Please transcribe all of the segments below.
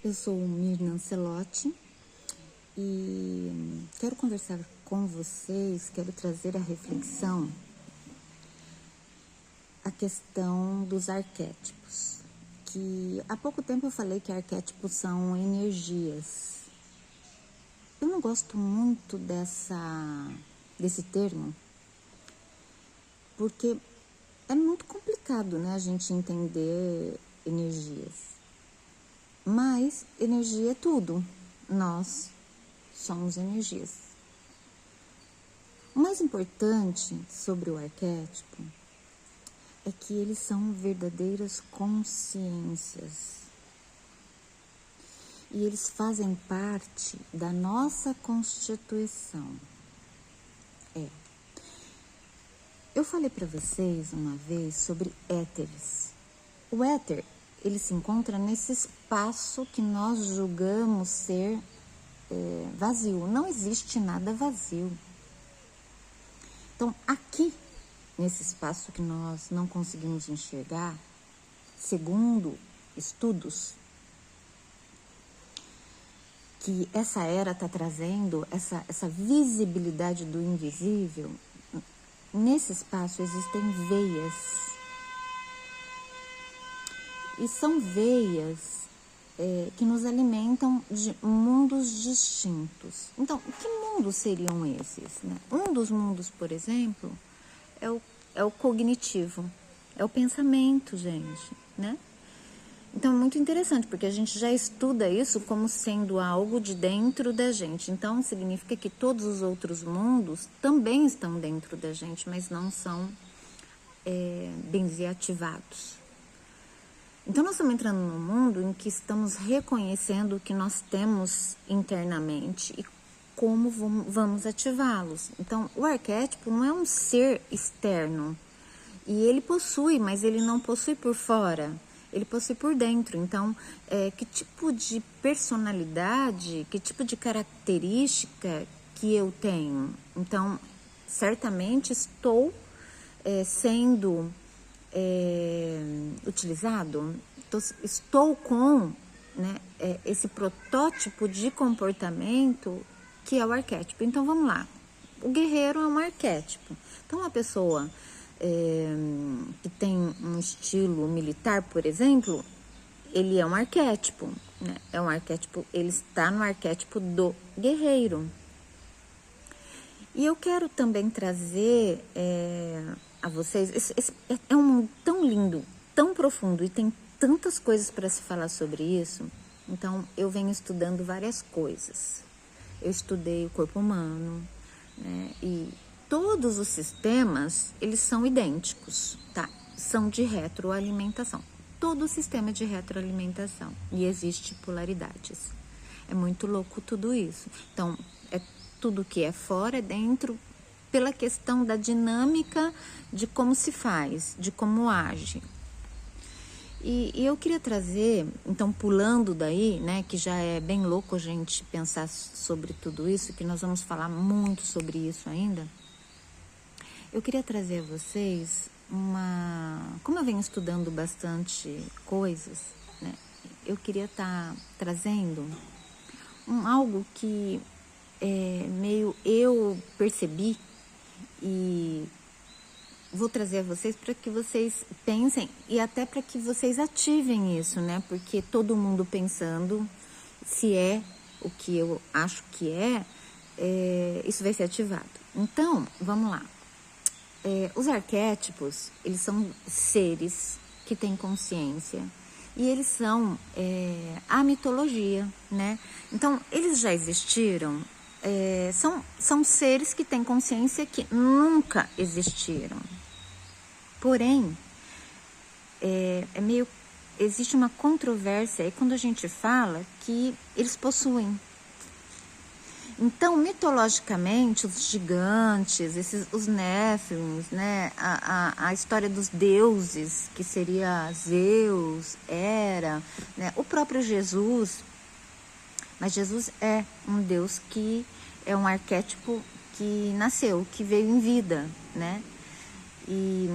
Eu sou Mirna Ancelotti e quero conversar com vocês, quero trazer a reflexão a questão dos arquétipos. Que há pouco tempo eu falei que arquétipos são energias. Eu não gosto muito desse termo, porque é muito complicado, né, a gente entender energias. Mas energia é tudo. Nós somos energias. O mais importante sobre o arquétipo é que eles são verdadeiras consciências. E eles fazem parte da nossa constituição. Eu falei para vocês uma vez sobre éteres. O éter, ele se encontra nesse espaço que nós julgamos ser vazio. Não existe nada vazio. Então, aqui, nesse espaço que nós não conseguimos enxergar, segundo estudos que essa era está trazendo, essa visibilidade do invisível, nesse espaço existem veias. E são veias que nos alimentam de mundos distintos. Então, que mundos seriam esses, né? Um dos mundos, por exemplo, é o cognitivo, é o pensamento, gente, né? Então, é muito interessante, porque a gente já estuda isso como sendo algo de dentro da gente. Então, significa que todos os outros mundos também estão dentro da gente, mas não são bem dizer, ativados. Então, nós estamos entrando num mundo em que estamos reconhecendo o que nós temos internamente e como vamos ativá-los. Então, o arquétipo não é um ser externo. E ele possui, mas ele não possui por fora. Ele possui por dentro. Então, que tipo de personalidade, que tipo de característica que eu tenho? Então, certamente estou sendo utilizado, estou com, né, esse protótipo de comportamento que é o arquétipo. Então, vamos lá. O guerreiro é um arquétipo. Então, uma pessoa que tem um estilo militar, por exemplo, ele é um arquétipo, né? É um arquétipo, ele está no arquétipo do guerreiro. E eu quero também trazer a vocês, esse é um mundo tão lindo, tão profundo e tem tantas coisas para se falar sobre isso. Então, eu venho estudando várias coisas. Eu estudei o corpo humano, né? E todos os sistemas, eles são idênticos, tá? São de retroalimentação. Todo sistema é de retroalimentação e existe polaridades. É muito louco tudo isso. Então, tudo que é fora, é dentro, pela questão da dinâmica de como se faz, de como age. E eu queria trazer, então, pulando daí, né, que já é bem louco a gente pensar sobre tudo isso, que nós vamos falar muito sobre isso ainda. Eu queria trazer a vocês como eu venho estudando bastante coisas, né, eu queria estar trazendo algo que meio eu percebi e vou trazer a vocês para que vocês pensem e até para que vocês ativem isso, né? Porque todo mundo pensando se é o que eu acho que isso vai ser ativado. Então, vamos lá. Os arquétipos, eles são seres que têm consciência e eles são a mitologia, né? Então, eles já existiram. São seres que têm consciência que nunca existiram. Porém, existe uma controvérsia aí quando a gente fala que eles possuem. Então, mitologicamente, os gigantes, os néfilins, né? A história dos deuses, que seria Zeus, Hera, né? O próprio Jesus. Mas Jesus é um Deus que é um arquétipo que nasceu, que veio em vida, né? E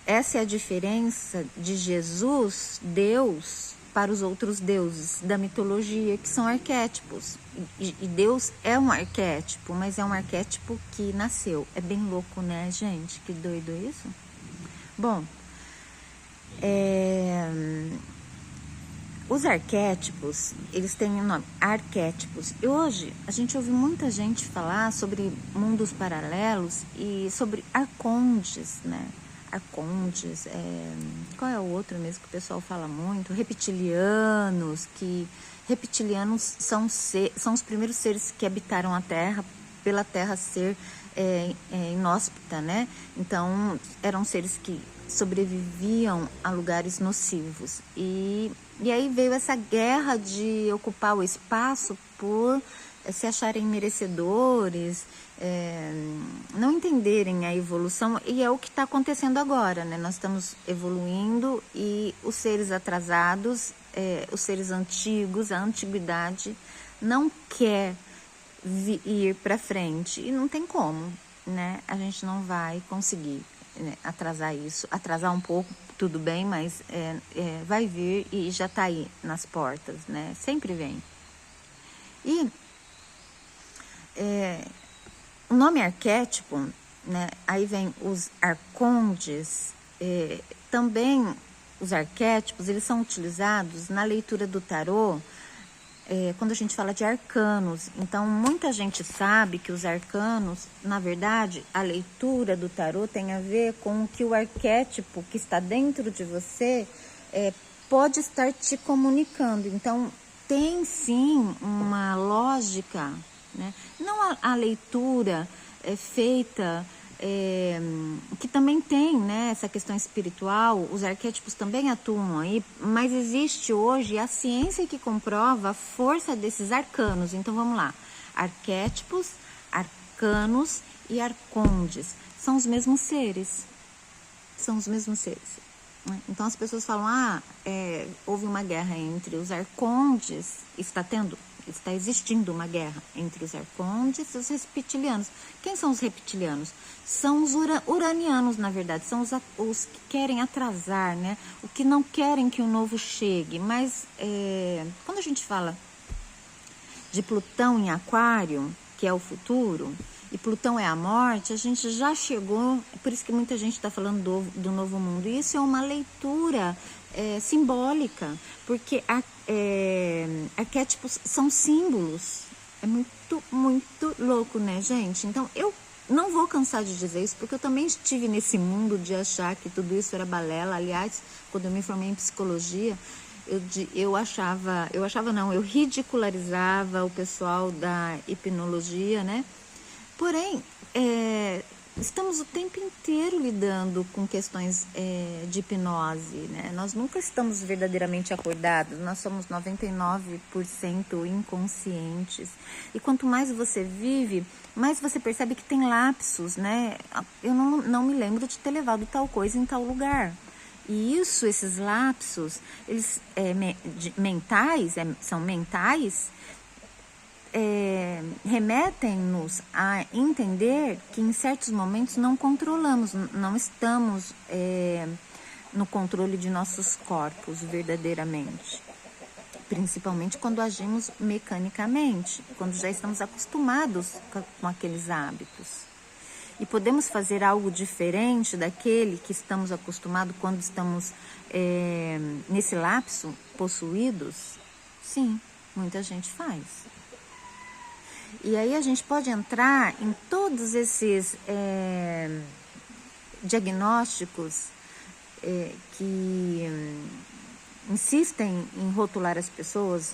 essa é a diferença de Jesus, Deus, para os outros deuses da mitologia, que são arquétipos. E Deus é um arquétipo, mas é um arquétipo que nasceu. É bem louco, né, gente? Que doido isso. Bom, os arquétipos, eles têm o nome arquétipos. E hoje a gente ouve muita gente falar sobre mundos paralelos e sobre arcontes, né? Arcontes, qual é o outro mesmo que o pessoal fala muito? Reptilianos, que reptilianos são os primeiros seres que habitaram a Terra, pela Terra ser inóspita, né? Então, eram seres que sobreviviam a lugares nocivos. E aí veio essa guerra de ocupar o espaço por se acharem merecedores, não entenderem a evolução, e é o que está acontecendo agora, né? Nós estamos evoluindo e os seres atrasados, os seres antigos, a antiguidade, não quer ir para frente, e não tem como, né? A gente não vai conseguir, né, atrasar isso, atrasar um pouco, tudo bem, mas vai vir e já está aí nas portas, né? Sempre vem. E o nome arquétipo, né? Aí vem os arcontes, também os arquétipos, eles são utilizados na leitura do tarô, quando a gente fala de arcanos. Então, muita gente sabe que os arcanos, na verdade, a leitura do tarô tem a ver com o que o arquétipo que está dentro de você pode estar te comunicando. Então, tem sim uma lógica, né? Não a leitura feita, que também tem, né, essa questão espiritual, os arquétipos também atuam aí, mas existe hoje a ciência que comprova a força desses arcanos. Então vamos lá, arquétipos, arcanos e arcondes são os mesmos seres, né? Então as pessoas falam, houve uma guerra entre os arcondes, está existindo uma guerra entre os arcondes e os reptilianos. Quem são os reptilianos? São os uranianos, na verdade, são os que querem atrasar, né? O que não querem que o novo chegue. Mas quando a gente fala de Plutão em Aquário, que é o futuro, e Plutão é a morte, a gente já chegou, por isso que muita gente está falando do novo mundo. E isso é uma leitura simbólica, porque arquétipos são símbolos. É muito, muito louco, né, gente? Então, eu não vou cansar de dizer isso, porque eu também estive nesse mundo de achar que tudo isso era balela. Aliás, quando eu me formei em psicologia, eu ridicularizava o pessoal da hipnologia, né? Porém, estamos o tempo inteiro lidando com questões de hipnose, né? Nós nunca estamos verdadeiramente acordados, nós somos 99% inconscientes. E quanto mais você vive, mais você percebe que tem lapsos, né? Eu não me lembro de ter levado tal coisa em tal lugar. E esses lapsos, eles são mentais, remetem-nos a entender que em certos momentos não controlamos, não estamos no controle de nossos corpos verdadeiramente. Principalmente quando agimos mecanicamente, quando já estamos acostumados com aqueles hábitos. E podemos fazer algo diferente daquele que estamos acostumados quando estamos nesse lapso, possuídos? Sim, muita gente faz. E aí a gente pode entrar em todos esses diagnósticos que insistem em rotular as pessoas,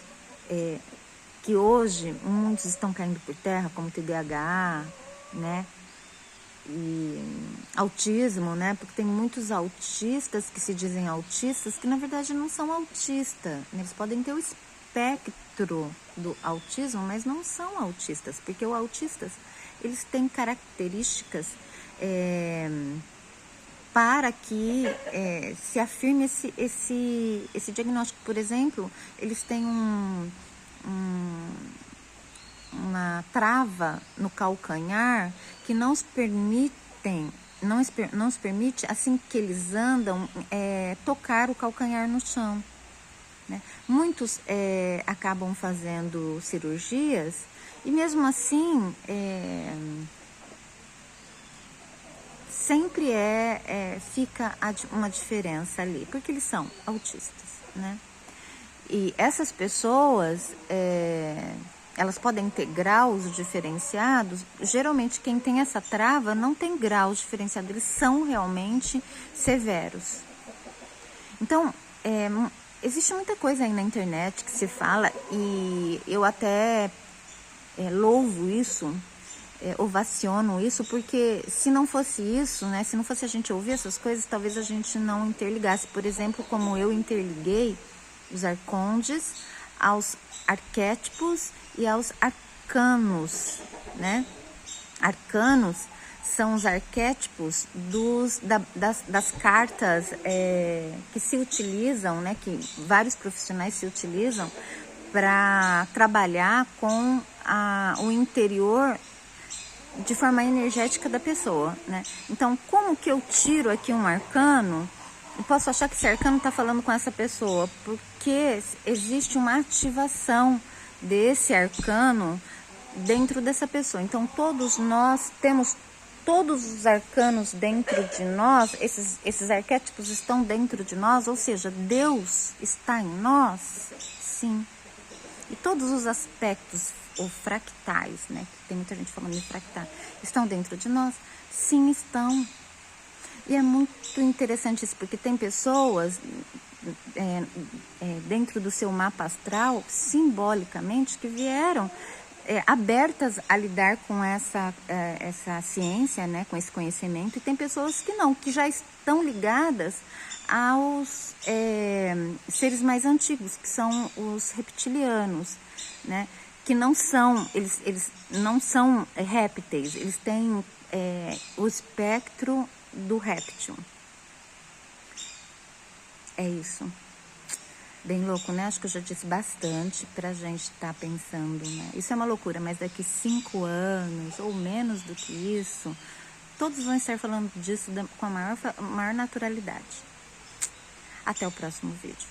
que hoje muitos estão caindo por terra, como TDAH, né? E autismo, né? Porque tem muitos autistas que se dizem autistas que na verdade não são autistas. Eles podem ter o espectro do autismo, mas não são autistas, porque os autistas, eles têm características para que se afirme esse diagnóstico. Por exemplo, eles têm uma trava no calcanhar que não os permite, assim que eles andam, tocar o calcanhar no chão. né? Muitos acabam fazendo cirurgias e mesmo assim sempre fica uma diferença ali, porque eles são autistas, né? E essas pessoas, elas podem ter graus diferenciados. Geralmente quem tem essa trava não tem graus diferenciados, eles são realmente severos. Então, existe muita coisa aí na internet que se fala e eu até louvo isso, ovaciono isso, porque se não fosse isso, né, se não fosse a gente ouvir essas coisas, talvez a gente não interligasse. Por exemplo, como eu interliguei os arcondes aos arquétipos e aos arcanos, né? Arcanos são os arquétipos das cartas que se utilizam, né? Que vários profissionais se utilizam para trabalhar com o interior de forma energética da pessoa, né? Então, como que eu tiro aqui um arcano? Eu posso achar que esse arcano está falando com essa pessoa, porque existe uma ativação desse arcano dentro dessa pessoa. Então, todos nós temos todos os arcanos dentro de nós, esses arquétipos estão dentro de nós, ou seja, Deus está em nós, sim. E todos os aspectos, ou fractais, né? Tem muita gente falando de fractal, estão dentro de nós? Sim, estão. E é muito interessante isso, porque tem pessoas dentro do seu mapa astral, simbolicamente, que vieram abertas a lidar com essa ciência, né, com esse conhecimento, e tem pessoas que não, que já estão ligadas aos seres mais antigos, que são os reptilianos, né, que não são, eles não são répteis, eles têm o espectro do réptil. É isso. Bem louco, né? Acho que eu já disse bastante pra gente estar pensando, né? Isso é uma loucura, mas daqui 5 anos, ou menos do que isso, todos vão estar falando disso com a maior naturalidade. Até o próximo vídeo.